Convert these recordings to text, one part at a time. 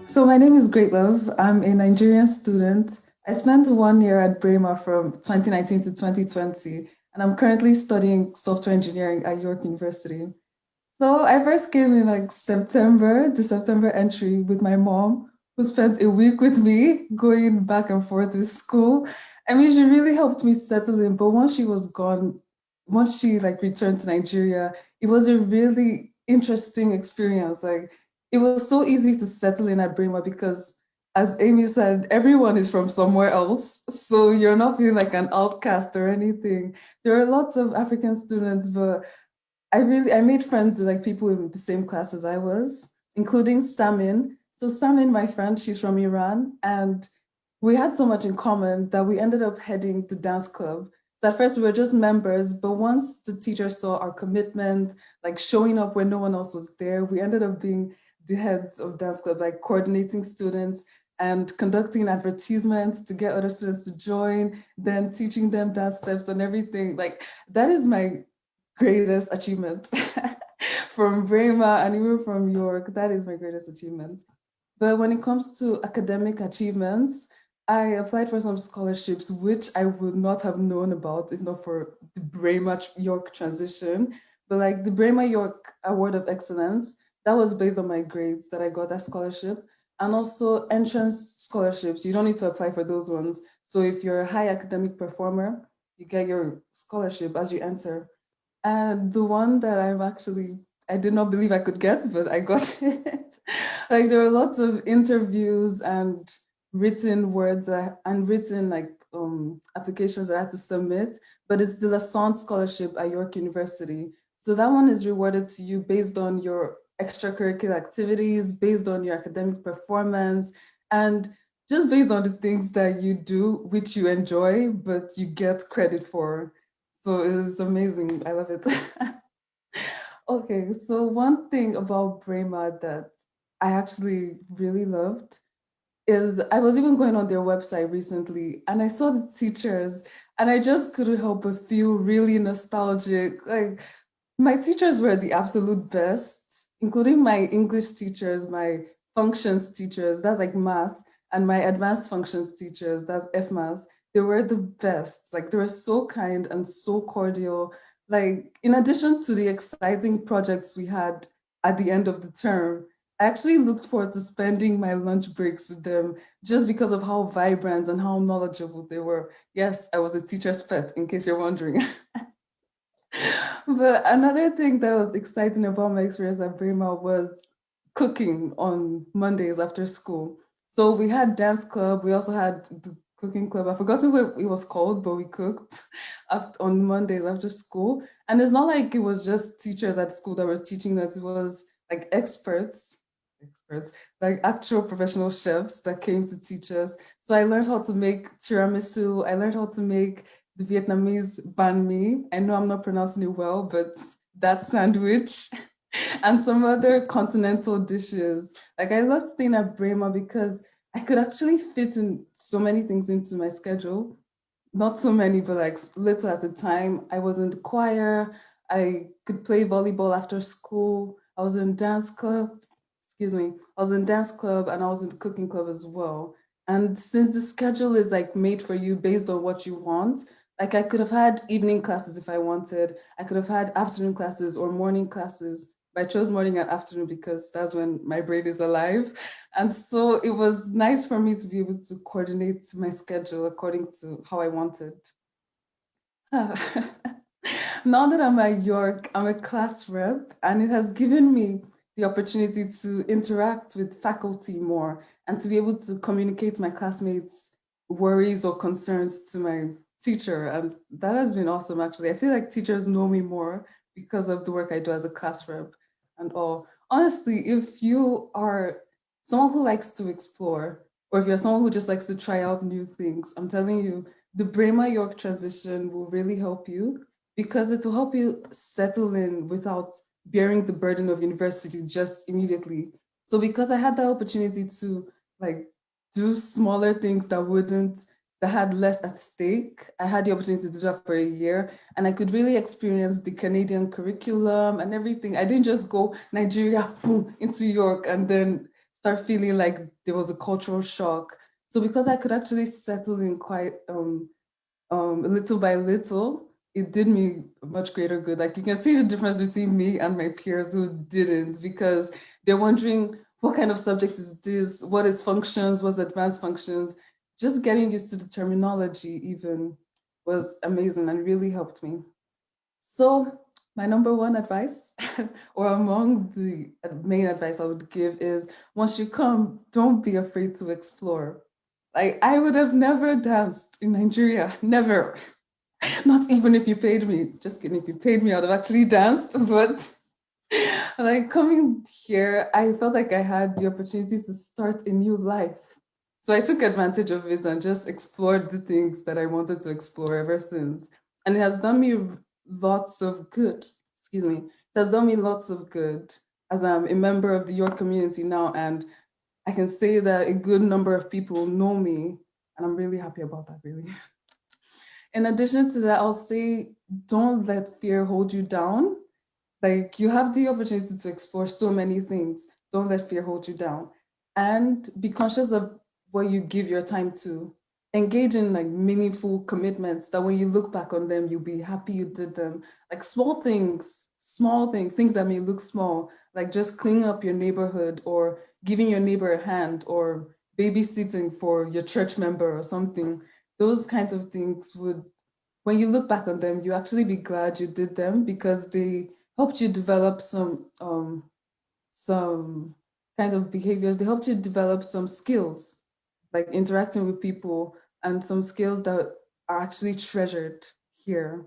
So my name is Greatlove. I'm a Nigerian student. I spent 1 year at Braemar from 2019 to 2020, and I'm currently studying software engineering at York University. So I first came in like September, the September entry with my mom, who spent a week with me going back and forth to school. I mean, she really helped me settle in, but once she was gone, once she like returned to Nigeria, it was a really interesting experience. Like it was so easy to settle in at Braemar because as Amy said, everyone is from somewhere else. So you're not feeling like an outcast or anything. There are lots of African students, but I made friends with like people in the same class as I was, including Samin. So Samin, my friend, she's from Iran, and we had so much in common that we ended up heading the dance club. So at first we were just members, but once the teacher saw our commitment, like showing up when no one else was there, we ended up being the heads of dance club, like coordinating students and conducting advertisements to get other students to join, then teaching them dance steps and everything. Like that is my greatest achievement from Braemar and even from York. That is my greatest achievement. But when it comes to academic achievements, I applied for some scholarships, which I would not have known about if not for the Braemar York transition. But like the Braemar York Award of Excellence, that was based on my grades that I got that scholarship. And also entrance scholarships. You don't need to apply for those ones. So if you're a high academic performer, you get your scholarship as you enter. And the one that I did not believe I could get, but I got it. Like there were lots of interviews and written words and written like applications that I had to submit, but it's the Lassant Scholarship at York University. So that one is rewarded to you based on your extracurricular activities, based on your academic performance, and just based on the things that you do, which you enjoy, but you get credit for. So it's amazing. I love it. Okay, so one thing about Braemar that I actually really loved is I was even going on their website recently and I saw the teachers and I just couldn't help but feel really nostalgic. Like my teachers were the absolute best, including my English teachers, my functions teachers, that's like math, and my advanced functions teachers, that's F math. They were the best. Like they were so kind and so cordial. Like in addition to the exciting projects we had at the end of the term, I actually looked forward to spending my lunch breaks with them just because of how vibrant and how knowledgeable they were. Yes, I was a teacher's pet, in case you're wondering. But another thing that was exciting about my experience at Braemar was cooking on Mondays after school. So we had dance club. We also had the cooking club. I've forgotten what it was called, but we cooked on Mondays after school. And it's not like it was just teachers at school that were teaching us. It was like experts, like actual professional chefs that came to teach us. So I learned how to make tiramisu. I learned how to make the Vietnamese banh mi. I know I'm not pronouncing it well, but that sandwich and some other continental dishes. Like I loved staying at Braemar because I could actually fit in so many things into my schedule. Not so many, but like little at a time. I was in the choir. I could play volleyball after school. I was in dance club. Excuse me. I was in dance club and I was in the cooking club as well. And since the schedule is like made for you based on what you want, like I could have had evening classes if I wanted. I could have had afternoon classes or morning classes. But I chose morning and afternoon because that's when my brain is alive. And so it was nice for me to be able to coordinate my schedule according to how I wanted. Now that I'm at York, I'm a class rep, and it has given me the opportunity to interact with faculty more and to be able to communicate my classmates' worries or concerns to my teacher. And that has been awesome, actually. I feel like teachers know me more because of the work I do as a class rep and all. Honestly, if you are someone who likes to explore, or if you're someone who just likes to try out new things, I'm telling you, the Braemar York transition will really help you because it will help you settle in without bearing the burden of university just immediately. So because I had the opportunity to like do smaller things that had less at stake, I had the opportunity to do that for a year and I could really experience the Canadian curriculum and everything. I didn't just go Nigeria, boom, into York and then start feeling like there was a cultural shock. So because I could actually settle in quite little by little, it did me much greater good. Like you can see the difference between me and my peers who didn't, because they're wondering what kind of subject is this, what is functions, what's advanced functions. Just getting used to the terminology even was amazing and really helped me. So my number one advice, or among the main advice I would give, is once you come, don't be afraid to explore. Like I would have never danced in Nigeria, never. Not even if you paid me. Just kidding. If you paid me, I'd have actually danced. But like coming here, I felt like I had the opportunity to start a new life. So I took advantage of it and just explored the things that I wanted to explore ever since. And it has done me lots of good. Excuse me. It has done me lots of good as I'm a member of the York community now. And I can say that a good number of people know me. And I'm really happy about that, really. In addition to that, I'll say don't let fear hold you down. Like you have the opportunity to explore so many things. Don't let fear hold you down. And be conscious of what you give your time to. Engage in like meaningful commitments that when you look back on them, you'll be happy you did them. Like small things, things that may look small, like just cleaning up your neighborhood or giving your neighbor a hand or babysitting for your church member or something. Those kinds of things would, when you look back on them, you actually be glad you did them because they helped you develop some kind of behaviors. They helped you develop some skills, like interacting with people, and some skills that are actually treasured here.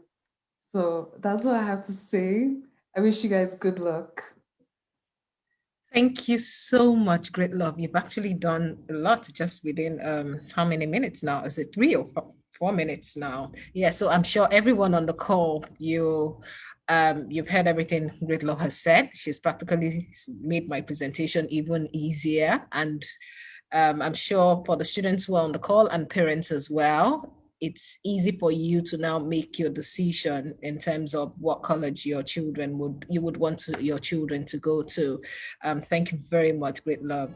So that's what I have to say. I wish you guys good luck. Thank you so much, Greatlove. You've actually done a lot just within how many minutes now? Is it 3 or 4 minutes now? Yeah, so I'm sure everyone on the call, you've heard everything Greatlove has said. She's practically made my presentation even easier. And I'm sure for the students who are on the call and parents as well, it's easy for you to now make your decision in terms of what college you would want your children to go to. Thank you very much, Greatlove.